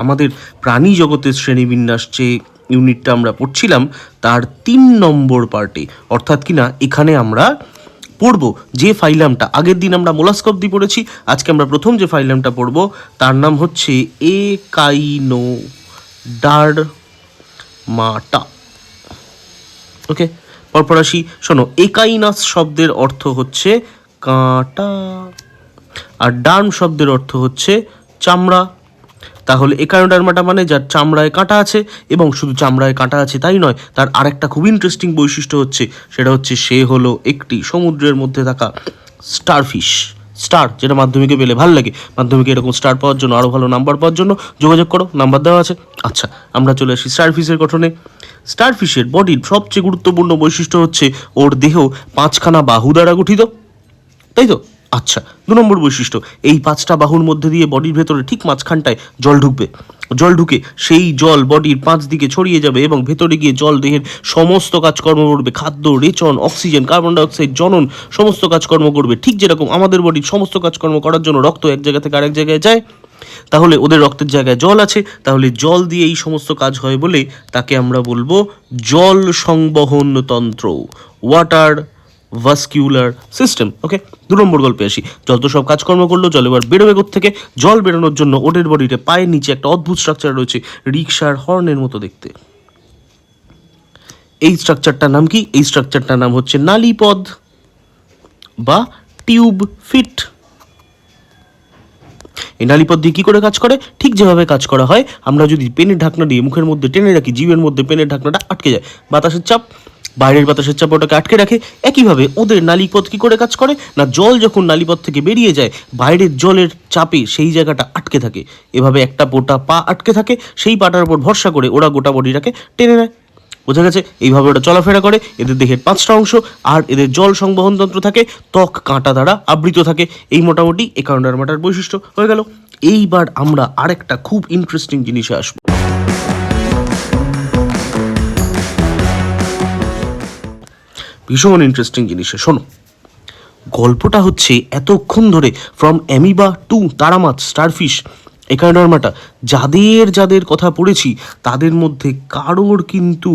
আমাদের প্রাণী জগতের শ্রেণীবিন্যাস যে ইউনিটটা আমরা পড়ছিলাম তার 3 নম্বর পার্টে, অর্থাৎ কিনা এখানে আমরা পড়ব যে ফাইলামটা আগের দিন আমরা মোলাস্ক অবধি পড়েছি, আজকে আমরা প্রথম যে ফাইলামটা পড়ব তার নাম হচ্ছে একাইনোডারমাটা। ওকে, পরপর আসি, শোনো। একাইনাস শব্দের অর্থ হচ্ছে কাঁটা, আর ডার্ম শব্দের অর্থ হচ্ছে চামড়া। তাহলে একাইনোডার্মাটা মানে যার চামড়ায় কাঁটা আছে, এবং শুধু চামড়ায় কাঁটা আছে তাই নয়, তার আরেকটা খুব ইন্টারেস্টিং বৈশিষ্ট্য হচ্ছে, সেটা হচ্ছে সে হলো একটি সমুদ্রের মধ্যে থাকা স্টারফিশ। স্টার যেটা মাধ্যমিকে পেলে ভালো লাগে, মাধ্যমিকে এরকম স্টার পাওয়ার জন্য, আরও ভালো নাম্বার পাওয়ার জন্য যোগাযোগ করো, নাম্বার দেওয়া আছে। আচ্ছা, আমরা চলে আসি স্টারফিশের গঠনে। স্টারফিশের বডির সবচেয়ে গুরুত্বপূর্ণ বৈশিষ্ট্য হচ্ছে ওর দেহ 5খানা বাহু দ্বারা গঠিত, তাই তো? আচ্ছা, 2 নম্বর বৈশিষ্ট্য, এই 5টা বাহুর মধ্যে দিয়ে বডির ভেতরে ঠিক মাঝখানটায় জল ঢুকবে। জল ঢুকে সেই জল বডির 5 দিকে ছড়িয়ে যাবে এবং ভেতরে গিয়ে জল দেহের সমস্ত কাজকর্ম করবে, খাদ্য, রেচন, অক্সিজেন, কার্বন ডাইঅক্সাইড, জনন, সমস্ত কাজকর্ম করবে। ঠিক যেরকম আমাদের বডির সমস্ত কাজকর্ম করার জন্য রক্ত এক জায়গা থেকে আরেক জায়গায় যায়, তাহলে ওদের রক্তের জায়গায় জল আছে, তাহলে জল দিয়ে এই সমস্ত কাজ হয় বলে তাকে আমরা বলবো জল সংবহন তন্ত্র, ওয়াটার ভাস্কিউলার সিস্টেম। ওকে, 2 নম্বর গল্পে আসি। জল তো সব কাজকর্ম করলো, জল এবার বেরোবে থেকে। জল বেরোনোর জন্য ওদের বডিতে পায়ের নিচে একটা অদ্ভুত স্ট্রাকচার রয়েছে, রিক্সার হর্নের মতো দেখতে। এই স্ট্রাকচারটার নাম কি? এই স্ট্রাকচারটার নাম হচ্ছে নালীপদ বা টিউব ফিট। এই নালীপদ দিয়ে কী করে কাজ করে? ঠিক যেভাবে কাজ করা হয়, আমরা যদি পেনের ঢাকনা দিয়ে মুখের মধ্যে টেনে রাখি, জিভের মধ্যে পেনের ঢাকনাটা আটকে যায়, বাতাসের চাপ, বাইরের বাতাসের চাপ ওটাকে আটকে রাখে। একইভাবে ওদের নালীপথ কী করে কাজ করে না, জল যখন নালীপথ থেকে বেরিয়ে যায়, বাইরের জলের চাপে সেই জায়গাটা আটকে থাকে। এভাবে একটা গোটা পা আটকে থাকে, সেই পাটার উপর ভরসা করে ওরা গোটা বডিটাকে টেনে নেয়। বোঝা গেছে? এইভাবে ওটা চলাফেরা করে। এদের দেহের 5টা অংশ, আর এদের জল সংবহন তন্ত্র থাকে, ত্বক কাঁটা দ্বারা আবৃত থাকে। এই মোটামুটি একাইনোডার্মাটার বৈশিষ্ট্য হয়ে গেল। এইবার আমরা আরেকটা খুব ইন্টারেস্টিং জিনিসে আসবো। ভীষণ ইন্টারেস্টিং জিনিসে, শোনো। গল্পটা হচ্ছে এতক্ষণ ধরে ফ্রম অ্যামিবা টু তারামাছ, স্টারফিশ, একাইনোডার্মাটা, যাদের যাদের কথা পড়েছি তাদের মধ্যে কারোর কিন্তু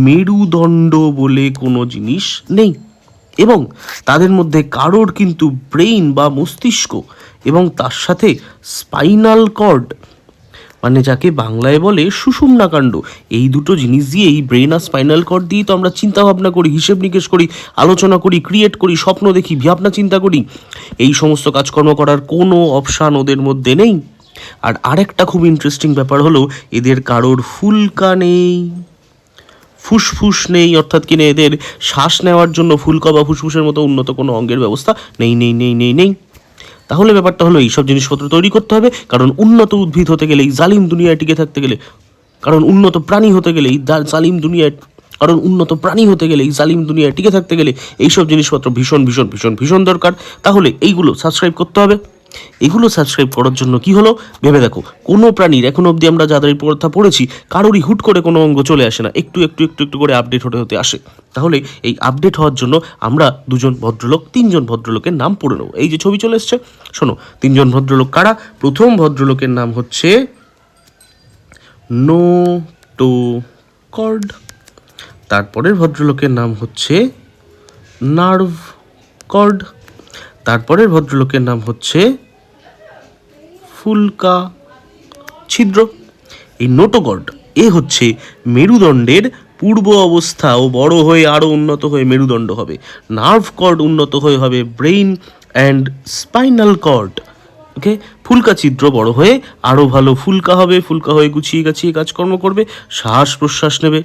মেরুদণ্ড বলে কোনো জিনিস নেই, এবং তাদের মধ্যে কারোর কিন্তু ব্রেইন বা মস্তিষ্ক এবং তার সাথে স্পাইনাল কর্ড, মানে যাকে বাংলায় বলে সুষুম্নাকাণ্ড, এই দুটো জিনিস দিয়েই, ব্রেন আর স্পাইনাল কর্ড দিয়েই তো আমরা চিন্তা ভাবনা করি, হিসেব নিকেশ করি, আলোচনা করি, ক্রিয়েট করি, স্বপ্ন দেখি, ভাবনা চিন্তা করি। এই সমস্ত কাজকর্ম করার কোনো অপশান ওদের মধ্যে নেই। আর আরেকটা খুব ইন্টারেস্টিং ব্যাপার হলো, এদের কারোর ফুলকা নেই, ফুসফুস নেই, অর্থাৎ কিনা এদের শ্বাস নেওয়ার জন্য ফুলকা বা ফুসফুসের মতো উন্নত কোনো অঙ্গের ব্যবস্থা নেই নেই নেই নেই নেই। তাহলে ব্যাপারটা হলো এইসব জিনিসপত্র তৈরি করতে হবে, কারণ উন্নত উদ্ভিদ হতে গেলে, এই জালিম দুনিয়ায় টিকে থাকতে গেলে, কারণ উন্নত প্রাণী হতে গেলে, এই জালিম দুনিয়ায়, কারণ উন্নত প্রাণী হতে গেলে, এই জালিম দুনিয়ায় টিকে থাকতে গেলে এইসব জিনিসপত্র ভীষণ ভীষণ ভীষণ ভীষণ দরকার। তাহলে এইগুলো সাবস্ক্রাইব করতে হবে। এগুলো সাবস্ক্রাইব করার জন্য কি হলো ভেবে দেখো, কোনো প্রাণীর এখন অবধি আমরা যাদের কথা পড়েছি কারোরই হুট করে কোনো অঙ্গ চলে আসে না, একটু একটু একটু একটু করে আপডেট হতে হতে আসে। তাহলে এই আপডেট হওয়ার জন্য আমরা 2জন ভদ্রলোক, 3জন ভদ্রলোকের নাম পড়ে নেবো। এই যে ছবি চলে এসছে, শোনো, 3জন ভদ্রলোক কারা? প্রথম ভদ্রলোকের নাম হচ্ছে নোটোকর্ড, তারপরের ভদ্রলোকের নাম হচ্ছে নার্ভ কর্ড, তারপরের ভদ্রলোকের নাম হচ্ছে ফুলকা ছিদ্র। এই নোটোকর্ড এ হচ্ছে মেরুদণ্ডের পূর্ব অবস্থা, ও বড় হয়ে আরও উন্নত হয়ে মেরুদণ্ড হবে। নার্ভ কর্ড উন্নত হয়ে হবে ব্রেইন অ্যান্ড স্পাইনাল কর্ড। ওকে, ফুলকা ছিদ্র বড় হয়ে আরও ভালো ফুলকা হবে, ফুলকা হয়ে গুছিয়ে গাছিয়ে কাজকর্ম করবে, শ্বাস প্রশ্বাস নেবে।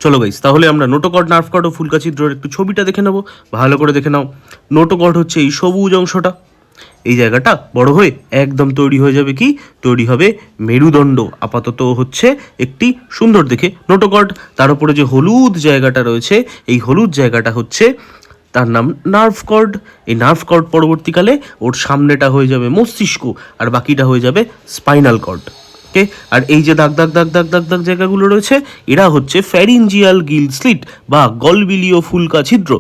চলো গাইস, তাহলে আমরা নোটোকর্ড, নার্ভ কর্ড ও ফুলকা ছিদ্রের একটু ছবিটা দেখে নেবো, ভালো করে দেখে নাও। নোটোকর্ড হচ্ছে এই সবুজ অংশটা, এই জায়গাটা বড় হয়ে একদম তৈরি হয়ে যাবে কি, তৈরি হবে মেরুদণ্ড। আপাতত হচ্ছে একটি সুন্দর দেখে নোটোকর্ড। তার উপরে যে হলুদ জায়গাটা রয়েছে, এই হলুদ জায়গাটা হচ্ছে তার নাম নার্ভ কর্ড। এই নার্ভ কর্ড পরবর্তীকালে ওর সামনেটা হয়ে যাবে মস্তিষ্ক, আর বাকিটা হয়ে যাবে স্পাইনাল কর্ড। ওকে, আর এই যে দাগ দাগ দাগ দাগ দাগ দাগ জায়গাগুলো রয়েছে, এরা হচ্ছে ফ্যারিঞ্জিয়াল গিল স্লিট বা গলবিলীয় ফুলকা ছিদ্র।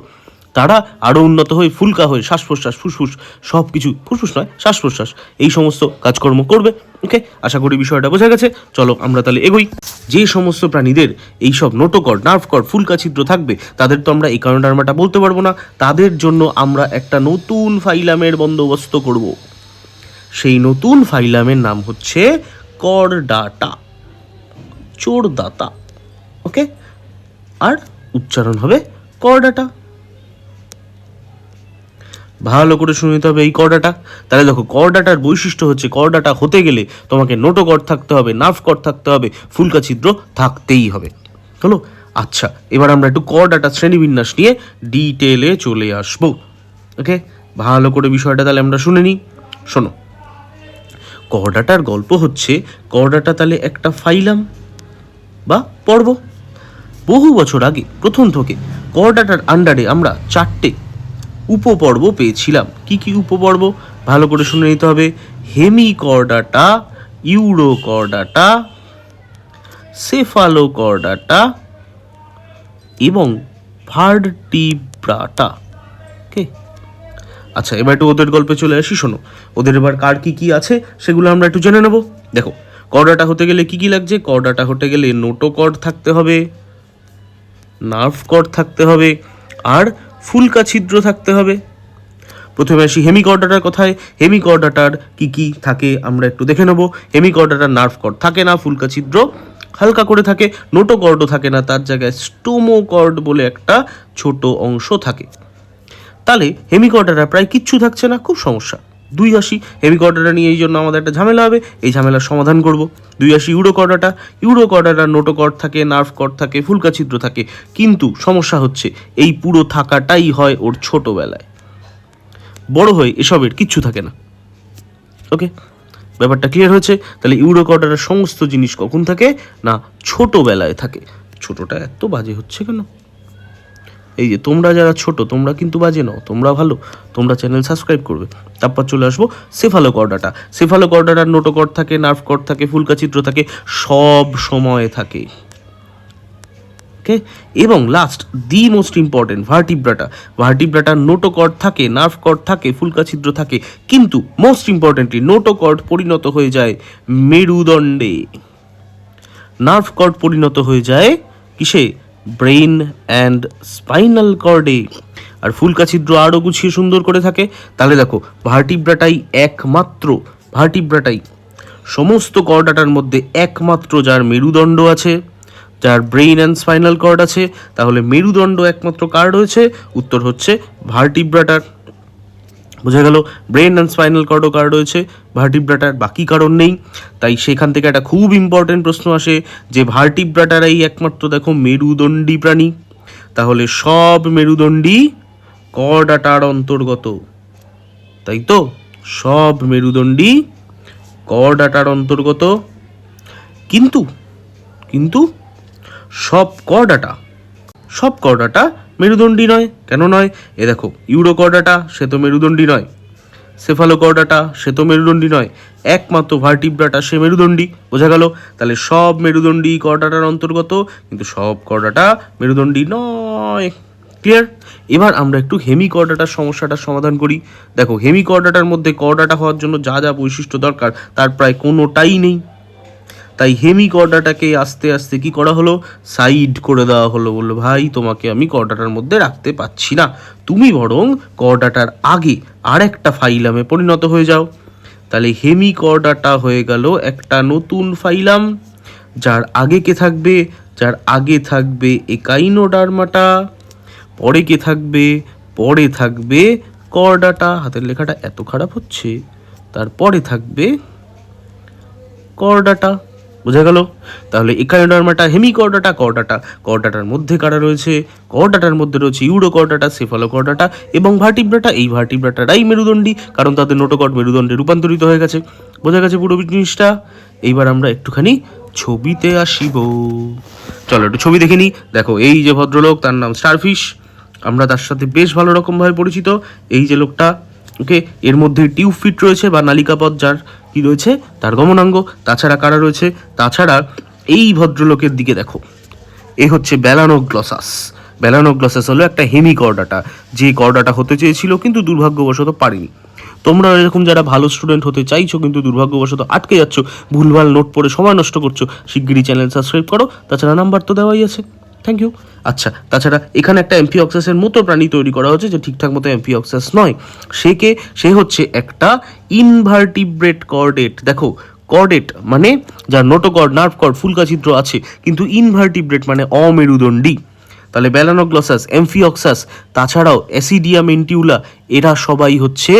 তারা আরও উন্নত হয়ে ফুলকা হয়ে শ্বাস প্রশ্বাস ফুসফুস সব কিছু, ফুসফুস নয় শ্বাস প্রশ্বাস, এই সমস্ত কাজকর্ম করবে। ওকে, আশা করি বিষয়টা বোঝা গেছে। চলো আমরা তাহলে এগোই। যে সমস্ত প্রাণীদের এইসব নোটোকর্ড, নার্ভকর্ড, ফুলকা ছিদ্র থাকবে তাদের তো আমরা একানোডার্মাটা বলতে পারবো না। তাদের জন্য আমরা একটা নতুন ফাইলামের বন্দোবস্ত করব। সেই নতুন ফাইলামের নাম হচ্ছে কর্ডাটা, চোরদাতা। ওকে, আর উচ্চারণ হবে কর্ডাটা। ভালো করে শুনে নিতে হবে এই কর্ডাটা। তাহলে দেখো, কর্ডাটার বৈশিষ্ট্য হচ্ছে কর্ডাটা হতে গেলে তোমাকে নোটোকর্ড থাকতে হবে, নার্ভকর্ড থাকতে হবে, ফুলকা ছিদ্র থাকতেই হবে। হলো? আচ্ছা, এবার আমরা একটু কর্ডাটা শ্রেণীবিন্যাস নিয়ে ডিটেলে চলে আসবো। ওকে, ভালো করে বিষয়টা তাহলে আমরা শুনে নিই। শোনো, কর্ডাটার গল্প হচ্ছে, কর্ডাটা তাহলে একটা ফাইলাম বা পর্ব। বহু বছর আগে প্রথম থেকে কর্ডাটার আন্ডারে আমরা 4টে উপপর্ব পেয়েছিলাম। কি কি উপপর্ব? ভালো করে শুনে নিতে হবে। হেমিকর্ডাটা, ইউরোকর্ডাটা, সেফালোকর্ডাটা এবং ভার্টিব্রাটা। ওকে, আচ্ছা, এবার একটু ওদের গল্পে চলে আসি। শোনো, ওদের এবার কার কি কি আছে সেগুলো আমরা একটু জেনে নেব। দেখো, কর্ডাটা হতে গেলে কি কি লাগছে? কর্ডাটা হতে গেলে নোটোকর্ড থাকতে হবে, নার্ভকর্ড থাকতে হবে, আর ফুলকা ছিদ্র থাকতে হবে। প্রথমে আসি হেমিকর্ডাটার কথায়। হেমিকর্ডাটার কি কি থাকে আমরা একটু দেখে নেব। হেমিকর্ডাটার নার্ভকর্ড থাকে না, ফুলকা ছিদ্র হালকা করে থাকে, নোটোকর্ডও থাকে না, তার জায়গায় স্টোমোকর্ড বলে একটা ছোট অংশ থাকে। তাহলে হেমিকর্ডাটা প্রায় কিচ্ছু থাকছে না, খুব সমস্যা। 2 আসি হেমিকর্ডাটা নিয়ে, এই জন্য আমাদের একটা ঝামেলা হবে, এই ঝামেলার সমাধান করব। 2 আসি ইউরোকর্ডাটা। ইউরোকর্ডাটার নোটোকর্ড থাকে, নার্ভকর্ড থাকে, ফুলকা ছিদ্র থাকে, কিন্তু সমস্যা হচ্ছে এই পুরো থাকাটাই হয় ওর ছোটোবেলায়, বড় হয়ে এসবের কিচ্ছু থাকে না। ওকে, ব্যাপারটা ক্লিয়ার হয়েছে? তাহলে ইউরোকর্ডাটার সমস্ত জিনিস কখন থাকে না, ছোটোবেলায় থাকে। ছোটোটা এত বাজে হচ্ছে কেন? এই যে তোমরা যারা ছোট, তোমরা কিন্তু বাজে নাও, তোমরা ভালো, তোমরা চ্যানেল সাবস্ক্রাইব করবে। তারপর চলে আসবো সেফালোকর্ডাটা। সেফালোকর্ডাটার নোটোকর্ড থাকে, নার্ভকর্ড থাকে, ফুলকা ছিদ্র থাকে, সব সময় থাকে। ওকে, এবং last the most important, vertebrata. ভার্টিব্রাটার নোটোকর্ড থাকে, নার্ভকর্ড থাকে, ফুলকা ছিদ্র থাকে, কিন্তু মোস্ট ইম্পর্টেন্টলি নোটোকর্ড পরিণত হয়ে যায় মেরুদণ্ডে, নার্ভকর্ড পরিণত হয়ে যায় কিসে? ব্রেইন অ্যান্ড স্পাইনাল কর্ডে। আর ফুলকা ছিদ্র আরও গুছিয়ে সুন্দর করে থাকে। তাহলে দেখো, ভার্টিব্রাটাই সমস্ত কর্ডাটার মধ্যে একমাত্র যার মেরুদণ্ড আছে, যার ব্রেইন অ্যান্ড স্পাইনাল কর্ড আছে। তাহলে মেরুদণ্ড একমাত্র কার রয়েছে? উত্তর হচ্ছে ভার্টিব্রাটার। বোঝা গেল? ব্রেন অ্যান্ড স্পাইনাল কর্ডও কার রয়েছে? ভার্টিব্রাটার, বাকি কারণ নেই। তাই সেখান থেকে একটা খুব ইম্পর্টেন্ট প্রশ্ন আসে যে ভার্টিব্রাটারাই একমাত্র দেখো মেরুদণ্ডী প্রাণী। তাহলে সব মেরুদণ্ডী কর্ডাটার অন্তর্গত, তাই তো? সব মেরুদণ্ডী কর্ডাটার অন্তর্গত, কিন্তু কিন্তু সব কর্ডাটা মেরুদণ্ডী নয়। কেন নয়? এ দেখো, ইউরোকর্ডাটা সে তো মেরুদণ্ডী নয়, সেফালোকর্ডাটা সে তো মেরুদণ্ডী নয়, একমাত্র ভার্টিব্রাটা সে মেরুদণ্ডী। বোঝা গেল? তাহলে সব মেরুদণ্ডী কর্ডাটার অন্তর্গত, কিন্তু সব কর্ডাটা মেরুদণ্ডী নয়। ক্লিয়ার? এবার আমরা একটু হেমিকর্ডাটার সমস্যাটার সমাধান করি। দেখো, হেমিকর্ডাটার মধ্যে কর্ডাটা হওয়ার জন্য যা যা বৈশিষ্ট্য দরকার তার প্রায় কোনোটাই নেই। তাই হেমিকর্ডাটাকে আস্তে আস্তে কি করা হলো? সাইড করে দেওয়া হলো। বললো, ভাই তোমাকে আমি কর্ডাটার মধ্যে রাখতে পারছি না, তুমি বরং কর্ডাটার আগে আর একটা ফাইলামে পরিণত হয়ে যাও। তাহলে হেমিকর্ডাটা হয়ে গেল একটা নতুন ফাইলাম, যার আগে কে থাকবে? যার আগে থাকবে একাইনোডার্মাটা, পরে কে থাকবে? পরে থাকবে কর্ডাটা। হাতের লেখাটা এত খারাপ হচ্ছে। তারপরে থাকবে কর্ডাটা। বোঝা গেল? তাহলে একাইনোডার্মাটা, হেমিকর্ডাটা, কর্ডাটার মধ্যে কারা রয়েছে? কর্ডাটার মধ্যে রয়েছে ইউরোকর্ডাটা, সেফালোকর্ডাটা এবং ভার্টিব্রাটা। এই ভার্টিব্রাটারাই মেরুদণ্ডী, কারণ তাদের নোটোকর্ড মেরুদণ্ডে রূপান্তরিত হয়ে গেছে। বোঝা গেছে পুরো জিনিসটা? এইবার আমরা একটুখানি ছবিতে আসিব। চলো একটু ছবি দেখে নিই। দেখো, এই যে ভদ্রলোক, তার নাম স্টারফিশ, আমরা তার সাথে বেশ ভালো রকমভাবে পরিচিত। এই যে লোকটা, ওকে, এর মধ্যে টিউব ফিট রয়েছে বা নালিকাপথ, যার কি রয়েছে? তার গমনাঙ্গ। তাছাড়া কারা রয়েছে? তাছাড়া এই ভদ্রলোকের দিকে দেখো, এ হচ্ছে ব্যালানোগ্লসাস। ব্যালানোগ্লসাস হলো একটা হেমিকর্ডাটা, যে কর্ডাটা হতে চেয়েছিল কিন্তু দুর্ভাগ্যবশত পারিনি। তোমরা এরকম যারা ভালো স্টুডেন্ট হতে চাইছো কিন্তু দুর্ভাগ্যবশত আটকে যাচ্ছ, ভুলভাল নোট পড়ে সময় নষ্ট করছো, শিগগিরই চ্যানেল সাবস্ক্রাইব করো। তাছাড়া নাম্বার তো দেওয়াই আছে। Thank you. আচ্ছা, তাছাড়া এখানে একটা এমফিঅক্সাসের মতো প্রাণী তৈরি করা হচ্ছে যে ঠিকঠাক মতো এমফিঅক্সাস নয়। সে হচ্ছে একটা ইনভার্টিব্রেট কর্ডেট। দেখো, কর্ডেট মানে যার নোটোকর্ড, নার্ভ কর্ড, ফুলকা ছিদ্র আছে, কিন্তু ইনভার্টিব্রেট মানে অমেরুদণ্ডী। তাহলে ব্যালানোগ্লসাস, এমফিঅক্সাস, তাছাড়াও অ্যাসিডিয়া মেন্টিউলা, এরা সবাই হচ্ছে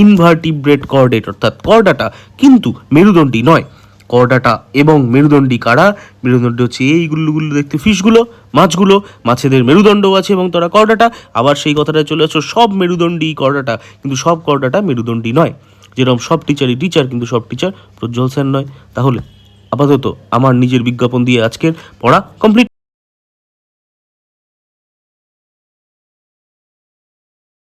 ইনভার্টিব্রেট কর্ডেট, অর্থাৎ কর্ডাটা কিন্তু মেরুদণ্ডী নয়। কর্ডাটা এবং মেরুদণ্ডী কারা? মেরুদণ্ডী হচ্ছে এইগুলো দেখতে ফিশগুলো, মাছগুলো, মাছেদের মেরুদণ্ডও আছে এবং তারা কর্ডাটা। আবার সেই কথাটা চলে আসছো, সব মেরুদণ্ডী কর্ডাটা, কিন্তু সব কর্ডাটা মেরুদণ্ডী নয়। যেরকম সব টিচারই টিচার, কিন্তু সব টিচার প্রজ্জ্বল স্যার নয়। তাহলে আপাতত আমার নিজের বিজ্ঞাপন দিয়ে আজকের পড়া কমপ্লিট।